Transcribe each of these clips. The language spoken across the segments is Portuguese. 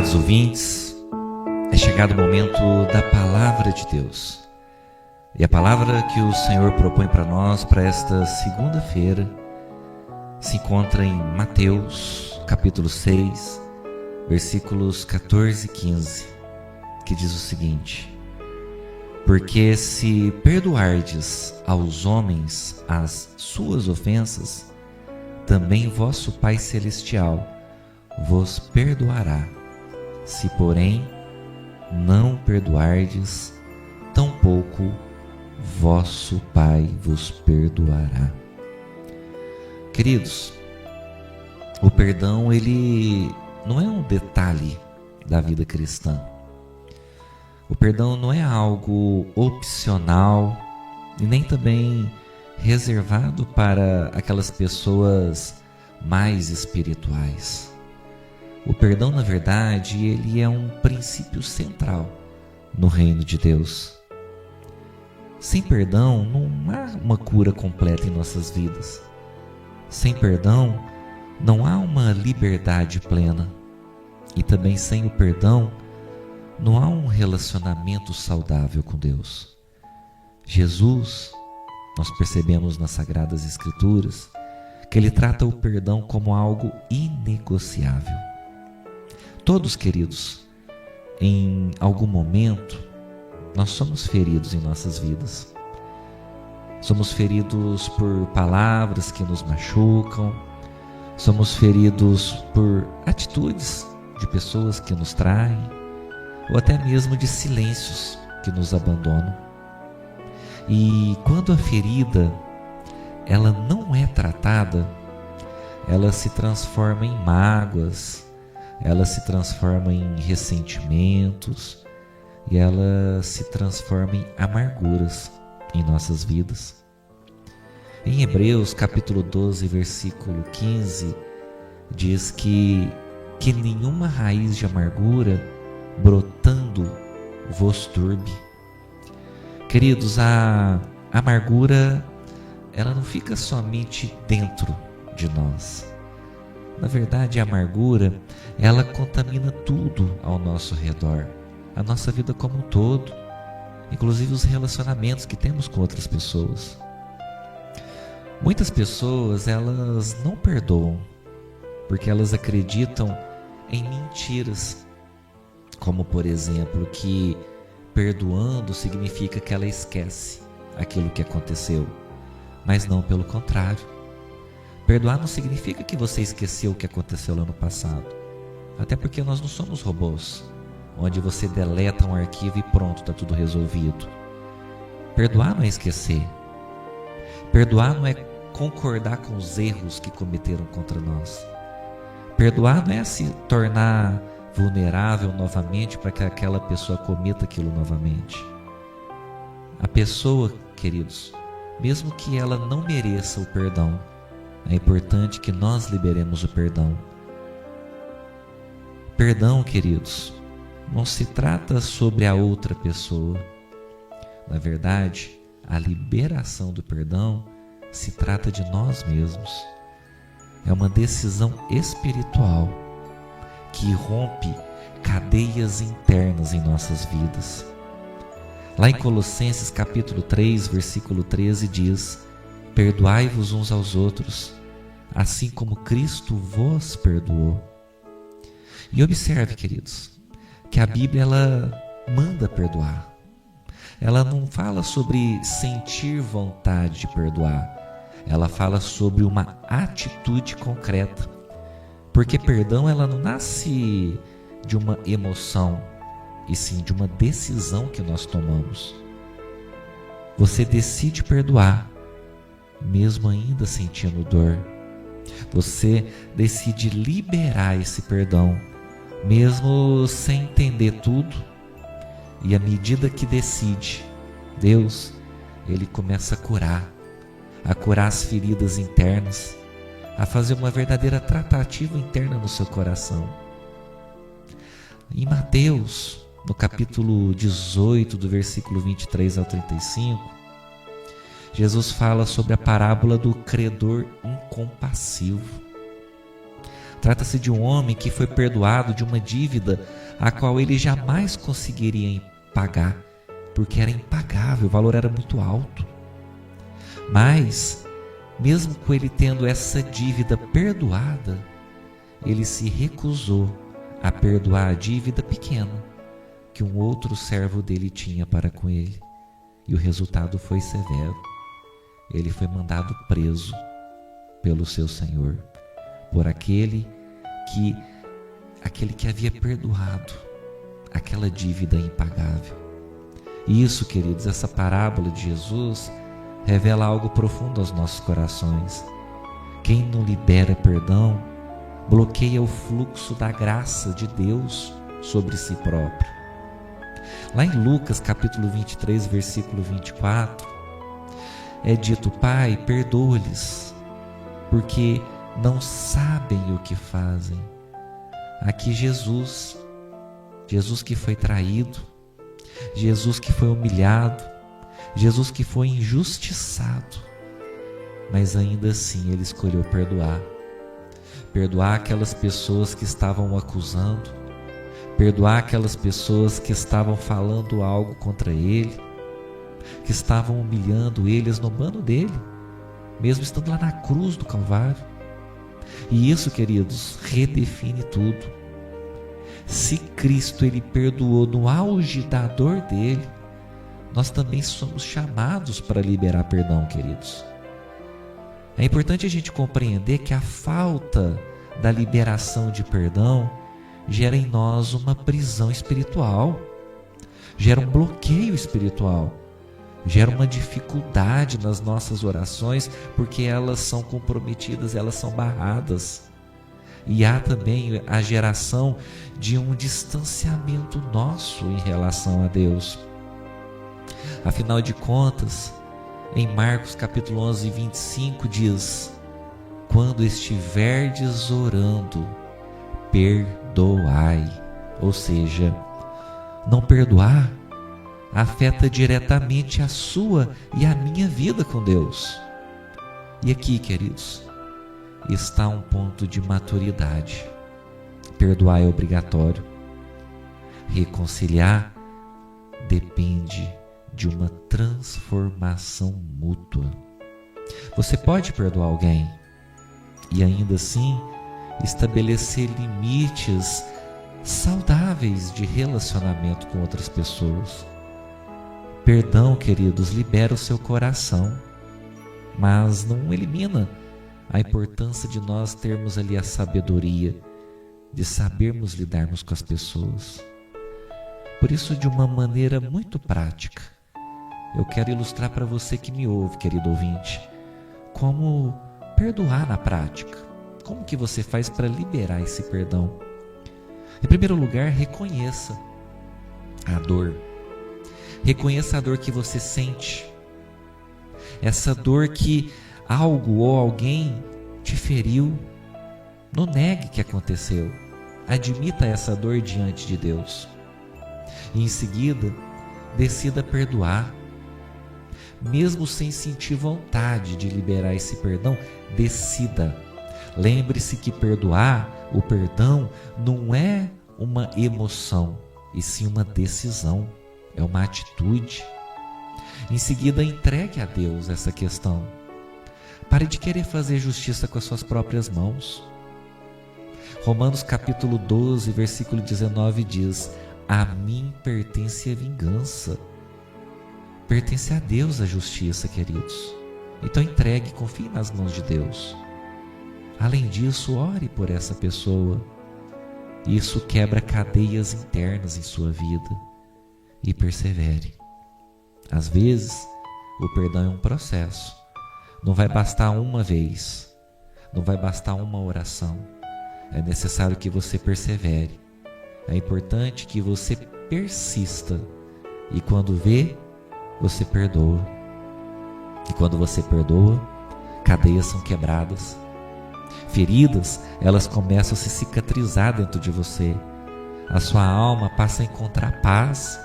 Amados ouvintes, é chegado o momento da Palavra de Deus. E a palavra que o Senhor propõe para nós para esta segunda-feira se encontra em Mateus, capítulo 6, versículos 14 e 15, que diz o seguinte: Porque se perdoardes aos homens as suas ofensas, também vosso Pai Celestial vos perdoará. Se, porém, não perdoardes, tampouco vosso Pai vos perdoará. Queridos, o perdão, ele não é um detalhe da vida cristã. O perdão não é algo opcional e nem também reservado para aquelas pessoas mais espirituais. O perdão, na verdade, ele é um princípio central no reino de Deus. Sem perdão, não há uma cura completa em nossas vidas. Sem perdão, não há uma liberdade plena. E também sem o perdão, não há um relacionamento saudável com Deus. Jesus, nós percebemos nas Sagradas Escrituras, que Ele trata o perdão como algo inegociável. Todos, queridos, em algum momento, nós somos feridos em nossas vidas. Somos feridos por palavras que nos machucam, somos feridos por atitudes de pessoas que nos traem, ou até mesmo de silêncios que nos abandonam. E quando a ferida, ela não é tratada, ela se transforma em mágoas, ela se transforma em ressentimentos e ela se transforma em amarguras em nossas vidas. Em Hebreus capítulo 12, versículo 15, diz que nenhuma raiz de amargura brotando vos turbe. Queridos, a amargura, ela não fica somente dentro de nós. Na verdade, a amargura, ela contamina tudo ao nosso redor, a nossa vida como um todo, inclusive os relacionamentos que temos com outras pessoas. Muitas pessoas, elas não perdoam, porque elas acreditam em mentiras, como por exemplo, que perdoando significa que ela esquece aquilo que aconteceu, mas não pelo contrário. Perdoar não significa que você esqueceu o que aconteceu lá no passado. Até porque nós não somos robôs, onde você deleta um arquivo e pronto, está tudo resolvido. Perdoar não é esquecer. Perdoar não é concordar com os erros que cometeram contra nós. Perdoar não é se tornar vulnerável novamente para que aquela pessoa cometa aquilo novamente. A pessoa, queridos, mesmo que ela não mereça o perdão, é importante que nós liberemos o perdão. Perdão, queridos, não se trata sobre a outra pessoa. Na verdade, a liberação do perdão se trata de nós mesmos. É uma decisão espiritual que rompe cadeias internas em nossas vidas. Lá em Colossenses capítulo 3, versículo 13 diz: Perdoai-vos uns aos outros, assim como Cristo vos perdoou. E observe, queridos, que a Bíblia, ela manda perdoar. Ela não fala sobre sentir vontade de perdoar. Ela fala sobre uma atitude concreta. Porque perdão, ela não nasce de uma emoção, e sim de uma decisão que nós tomamos. Você decide perdoar, mesmo ainda sentindo dor. Você decide liberar esse perdão, mesmo sem entender tudo. E à medida que decide, Deus, Ele começa a curar as feridas internas, a fazer uma verdadeira tratativa interna no seu coração. Em Mateus, no capítulo 18, do versículo 23 ao 35, Jesus fala sobre a parábola do credor incompassivo. Trata-se de um homem que foi perdoado de uma dívida a qual ele jamais conseguiria pagar, porque era impagável, o valor era muito alto. Mas, mesmo com ele tendo essa dívida perdoada, ele se recusou a perdoar a dívida pequena que um outro servo dele tinha para com ele. E o resultado foi severo. Ele foi mandado preso pelo seu senhor, por aquele que havia perdoado aquela dívida impagável. E isso, queridos, essa parábola de Jesus revela algo profundo aos nossos corações. Quem não libera perdão bloqueia o fluxo da graça de Deus sobre si próprio. Lá em Lucas capítulo 23, versículo 24, é dito: Pai, perdoa-lhes, porque não sabem o que fazem. Aqui Jesus que foi traído, Jesus que foi humilhado, Jesus que foi injustiçado, mas ainda assim ele escolheu perdoar aquelas pessoas que estavam o acusando, perdoar aquelas pessoas que estavam falando algo contra ele, que estavam humilhando ele, zombando dele, mesmo estando lá na cruz do Calvário. E isso, queridos, redefine tudo. Se Cristo ele perdoou no auge da dor dele, nós também somos chamados para liberar perdão, queridos. É importante a gente compreender que a falta da liberação de perdão gera em nós uma prisão espiritual, gera um bloqueio espiritual, gera uma dificuldade nas nossas orações, porque elas são comprometidas, elas são barradas. E há também a geração de um distanciamento nosso em relação a Deus. Afinal de contas, em Marcos capítulo 11, 25 diz: quando estiverdes orando, perdoai. Ou seja, não perdoar afeta diretamente a sua e a minha vida com Deus. E aqui, queridos, está um ponto de maturidade. Perdoar é obrigatório. Reconciliar depende de uma transformação mútua. Você pode perdoar alguém e ainda assim estabelecer limites saudáveis de relacionamento com outras pessoas. Perdão, queridos, libera o seu coração, mas não elimina a importância de nós termos ali a sabedoria de sabermos lidarmos com as pessoas. Por isso, de uma maneira muito prática, eu quero ilustrar para você que me ouve, querido ouvinte, como perdoar na prática. Como que você faz para liberar esse perdão? Em primeiro lugar, reconheça a dor. Reconheça a dor que você sente. Essa dor que algo ou alguém te feriu. Não negue que aconteceu. Admita essa dor diante de Deus. E em seguida, decida perdoar. Mesmo sem sentir vontade de liberar esse perdão, decida. Lembre-se que perdoar, o perdão, não é uma emoção, e sim uma decisão, é uma atitude. Em seguida, entregue a Deus essa questão. Pare de querer fazer justiça com as suas próprias mãos. Romanos capítulo 12, versículo 19 diz: a mim pertence a vingança. Pertence a Deus a justiça, queridos. Então entregue, confie nas mãos de Deus. Além disso, ore por essa pessoa. Isso quebra cadeias internas em sua vida. E persevere. Às vezes, o perdão é um processo. Não vai bastar uma vez. Não vai bastar uma oração. É necessário que você persevere. É importante que você persista. E quando vê, você perdoa. E quando você perdoa, cadeias são quebradas. Feridas, elas começam a se cicatrizar dentro de você. A sua alma passa a encontrar paz.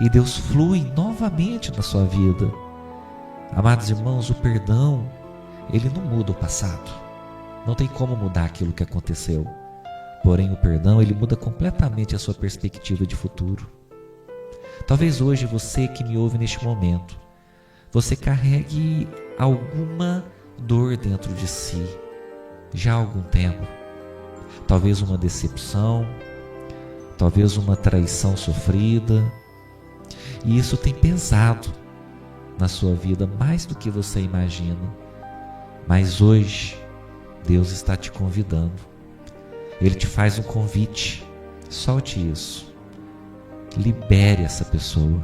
E Deus flui novamente na sua vida. Amados irmãos, o perdão, ele não muda o passado. Não tem como mudar aquilo que aconteceu. Porém, o perdão, ele muda completamente a sua perspectiva de futuro. Talvez hoje você que me ouve neste momento, você carregue alguma dor dentro de si, já há algum tempo. Talvez uma decepção, talvez uma traição sofrida. E isso tem pesado na sua vida mais do que você imagina. Mas hoje, Deus está te convidando. Ele te faz um convite. Solte isso. Libere essa pessoa.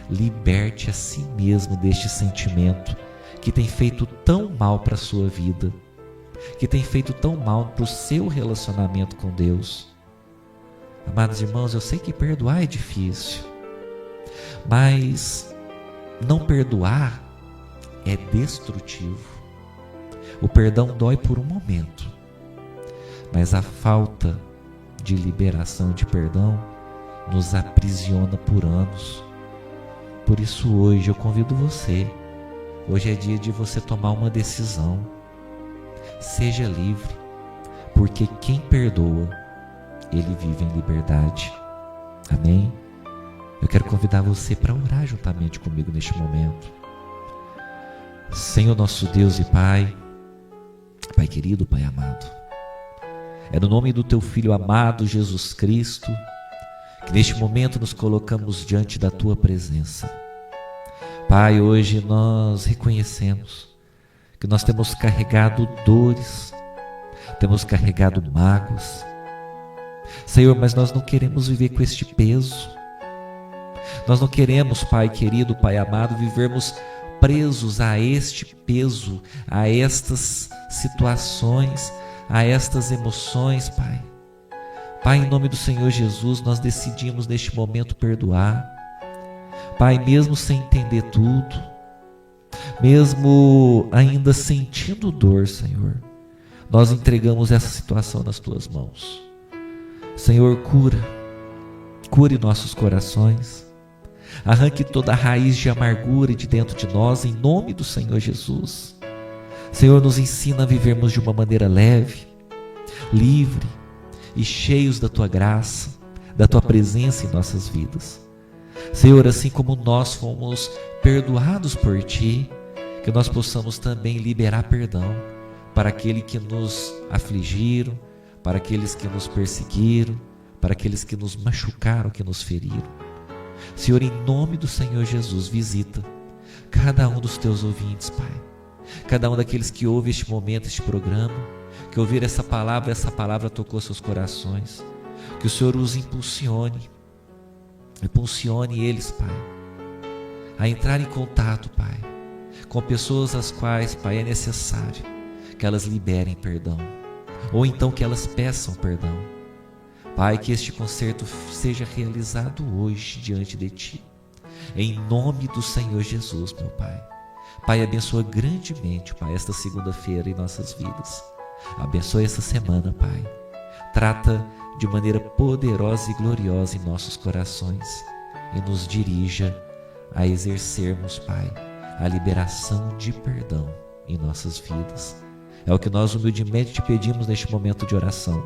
Liberte a si mesmo deste sentimento que tem feito tão mal para a sua vida, que tem feito tão mal para o seu relacionamento com Deus. Amados irmãos, eu sei que perdoar é difícil, mas não perdoar é destrutivo. O perdão dói por um momento, mas a falta de liberação de perdão nos aprisiona por anos. Por isso hoje eu convido você. Hoje é dia de você tomar uma decisão. Seja livre, porque quem perdoa, ele vive em liberdade. Amém? Eu quero convidar você para orar juntamente comigo neste momento. Senhor nosso Deus e Pai, Pai querido, Pai amado, é no nome do Teu Filho amado Jesus Cristo que neste momento nos colocamos diante da Tua presença. Pai, hoje nós reconhecemos que nós temos carregado dores, temos carregado mágoas. Senhor, mas nós não queremos viver com este peso. Nós não queremos, Pai querido, Pai amado, vivermos presos a este peso, a estas situações, a estas emoções, Pai. Pai, em nome do Senhor Jesus, nós decidimos neste momento perdoar. Pai, mesmo sem entender tudo, mesmo ainda sentindo dor, Senhor, nós entregamos essa situação nas Tuas mãos. Senhor, cure nossos corações, arranque toda a raiz de amargura de dentro de nós, em nome do Senhor Jesus. Senhor, nos ensina a vivermos de uma maneira leve, livre e cheios da Tua graça, da Tua presença em nossas vidas. Senhor, assim como nós fomos perdoados por Ti, que nós possamos também liberar perdão para aqueles que nos afligiram, para aqueles que nos perseguiram, para aqueles que nos machucaram, que nos feriram. Senhor, em nome do Senhor Jesus, visita cada um dos Teus ouvintes, Pai. Cada um daqueles que ouve este momento, este programa, que ouvir essa palavra tocou seus corações. Que o Senhor os impulsione eles, Pai, a entrar em contato, Pai, com pessoas às quais, Pai, é necessário que elas liberem perdão, ou então que elas peçam perdão. Pai, que este concerto seja realizado hoje diante de Ti, em nome do Senhor Jesus, meu Pai. Pai, abençoa grandemente, Pai, esta segunda-feira em nossas vidas. Abençoe essa semana, Pai. Trata de maneira poderosa e gloriosa em nossos corações e nos dirija a exercermos, Pai, a liberação de perdão em nossas vidas. É o que nós humildemente Te pedimos neste momento de oração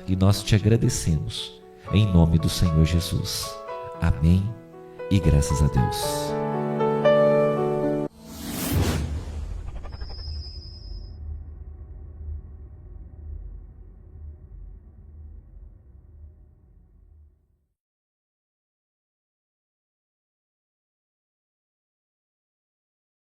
e nós Te agradecemos em nome do Senhor Jesus. Amém e graças a Deus.